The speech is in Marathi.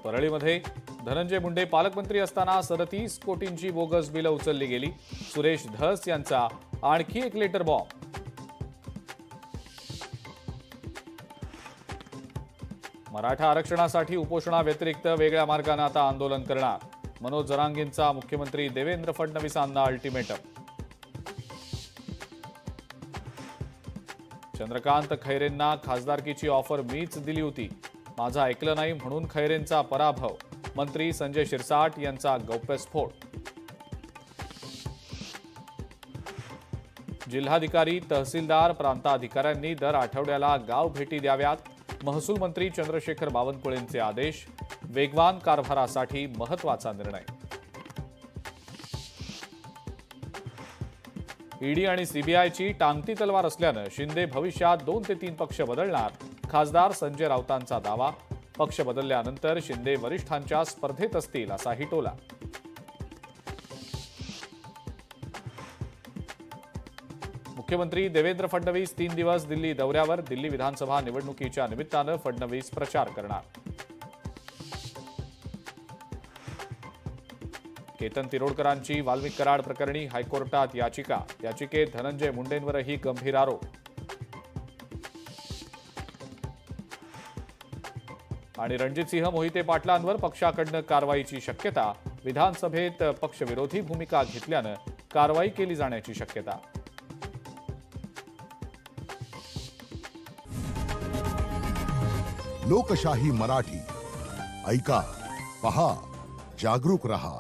परळीमध्ये धनंजय मुंडे पालकमंत्री असताना 37 कोटींची बोगस बिलं उचलली गेली. सुरेश धस यांचा आणखी एक लेटर बॉम्ब. मराठा आरक्षणासाठी उपोषणाव्यतिरिक्त वेगळ्या मार्गाने आता आंदोलन करणार. मनोज जरांगेंचा मुख्यमंत्री देवेंद्र फडणवीसांना अल्टिमेटम. चंद्रकांत खैरेंना खासदारकीची ऑफर मीच दिली होती, माझं ऐकलं नाही म्हणून खैरेंचा पराभव. मंत्री संजय शिरसाट यांचा गौप्यस्फोट. जिल्हाधिकारी, तहसीलदार, प्रांताधिकाऱ्यांनी दर आठवड्याला गाव भेटी द्याव्यात. महसूल मंत्री चंद्रशेखर बावनकुळेंचे आदेश. वेगवान कारभारासाठी महत्त्वाचा निर्णय. ईडी आणि सीबीआयची टांगती तलवार असल्यानं शिंदे भविष्यात 2 ते 3 पक्ष बदलणार. खासदार संजय राऊतांचा दावा. पक्ष बदलल्यानंतर शिंदे वरिष्ठांच्या स्पर्धेत असतील असाही टोला. मुख्यमंत्री देवेंद्र फडणवीस 3 दिवस दिल्ली दौऱ्यावर. दिल्ली विधानसभा निवडणुकीच्या निमित्तानं फडणवीस प्रचार करणार. केतन तिरोडकरांची वाल्मिक कराड प्रकरणी हायकोर्टात याचिका. याचिकेत धनंजय मुंडेंवरही गंभीर आरोप. आणि रणजितसिंह मोहिते पाटलांवर पक्षाकडनं कारवाईची शक्यता. विधानसभेत पक्षविरोधी भूमिका घेतल्यानं कारवाई केली जाण्याची शक्यता. लोकशाही मराठी ऐका, पहा, जागरूक रहा.